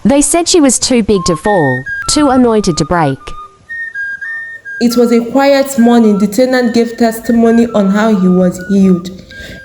They said she was too big to fall, too anointed to break. It was a quiet morning. The tenant gave testimony on how he was healed.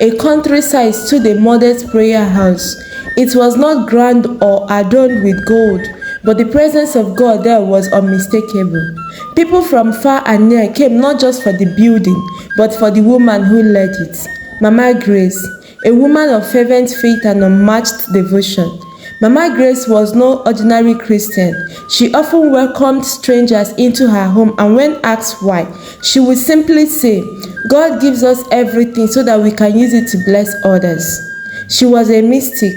A countryside stood a modest prayer house. It was not grand or adorned with gold, but the presence of God there was unmistakable. People from far and near came not just for the building, but for the woman who led it, Mama Grace, a woman of fervent faith and unmatched devotion. Mama Grace was no ordinary Christian. She often welcomed strangers into her home, and when asked why, she would simply say, "God gives us everything so that we can use it to bless others." She was a mystic.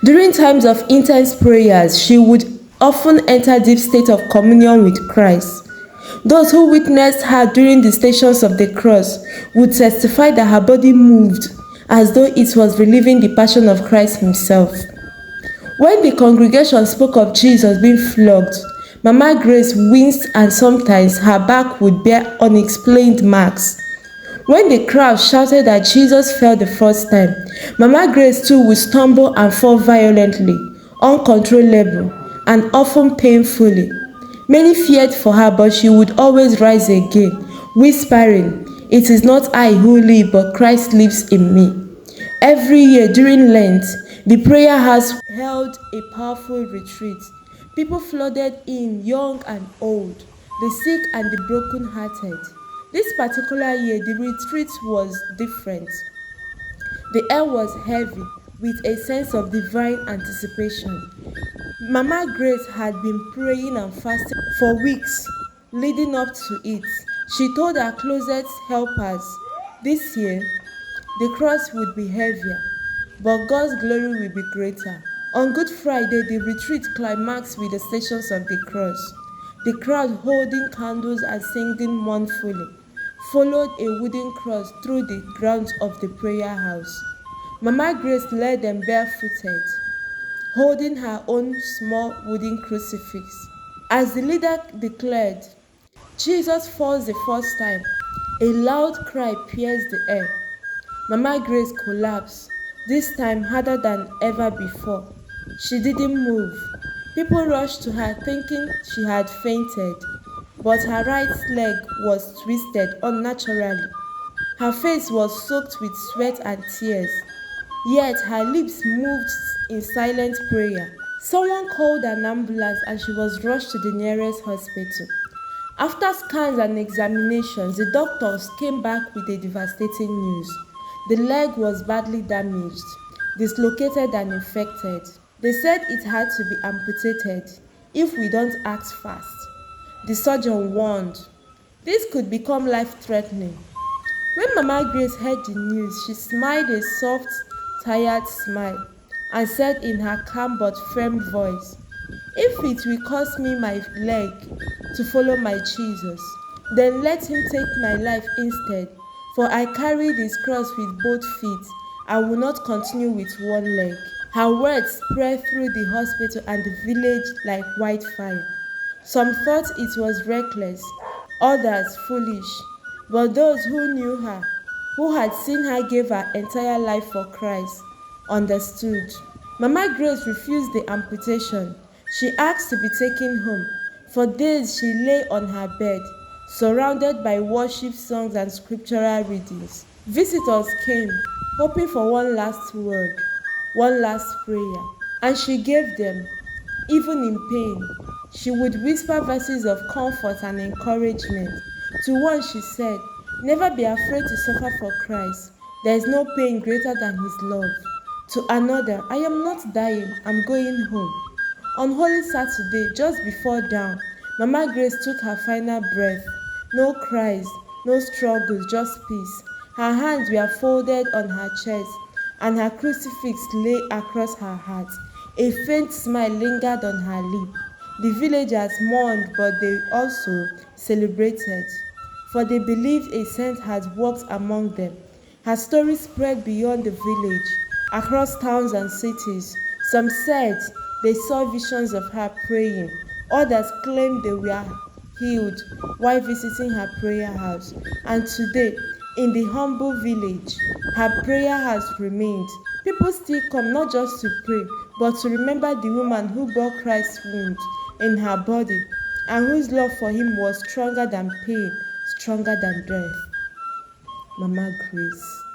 During times of intense prayers, she would often enter deep state of communion with Christ. Those who witnessed her during the Stations of the Cross would testify that her body moved as though it was reliving the passion of Christ himself. When the congregation spoke of Jesus being flogged, Mama Grace winced and sometimes her back would bear unexplained marks. When the crowd shouted that Jesus fell the first time, Mama Grace too would stumble and fall violently, uncontrollable, and often painfully. Many feared for her, but she would always rise again, whispering, "It is not I who live, but Christ lives in me." Every year during Lent, the prayer house held a powerful retreat. People flooded in, young and old, the sick and the broken-hearted. This particular year, the retreat was different. The air was heavy with a sense of divine anticipation. Mama Grace had been praying and fasting for weeks leading up to it. She told her closest helpers, "This year, the cross would be heavier, but God's glory will be greater." On Good Friday, the retreat climaxed with the Stations of the Cross. The crowd, holding candles and singing mournfully, followed a wooden cross through the grounds of the prayer house. Mama Grace led them barefooted, holding her own small wooden crucifix. As the leader declared, "Jesus falls the first time," a loud cry pierced the air. Mama Grace collapsed, this time harder than ever before. She didn't move. People rushed to her thinking she had fainted, but her right leg was twisted unnaturally. Her face was soaked with sweat and tears, yet her lips moved in silent prayer. Someone called an ambulance and she was rushed to the nearest hospital. After scans and examinations, the doctors came back with a devastating news. The leg was badly damaged, dislocated and infected. They said it had to be amputated if we don't act fast. The surgeon warned, this could become life-threatening. When Mama Grace heard the news, she smiled a soft, tired smile and said in her calm but firm voice, "If it will cost me my leg to follow my Jesus, then let him take my life instead, for I carry this cross with both feet. I will not continue with one leg." Her words spread through the hospital and the village like wildfire. Some thought it was reckless, others foolish, but those who knew her, who had seen her give her entire life for Christ, understood. Mama Grace refused the amputation. She asked to be taken home. For days she lay on her bed, surrounded by worship songs and scriptural readings. Visitors came, hoping for one last word, one last prayer, and she gave them. Even in pain, she would whisper verses of comfort and encouragement. To one she said, "Never be afraid to suffer for Christ. There is no pain greater than his love." To another, "I am not dying, I'm going home." On Holy Saturday, just before dawn, Mama Grace took her final breath. No cries, no struggles, just peace. Her hands were folded on her chest, and her crucifix lay across her heart. A faint smile lingered on her lip. The villagers mourned, but they also celebrated, for they believed a saint had walked among them. Her story spread beyond the village, across towns and cities. Some said they saw visions of her praying. Others claimed they were healed while visiting her prayer house. And today, in the humble village, her prayer has remained. People still come not just to pray, but to remember the woman who bore Christ's wound in her body and whose love for him was stronger than pain, stronger than death. Mama Grace.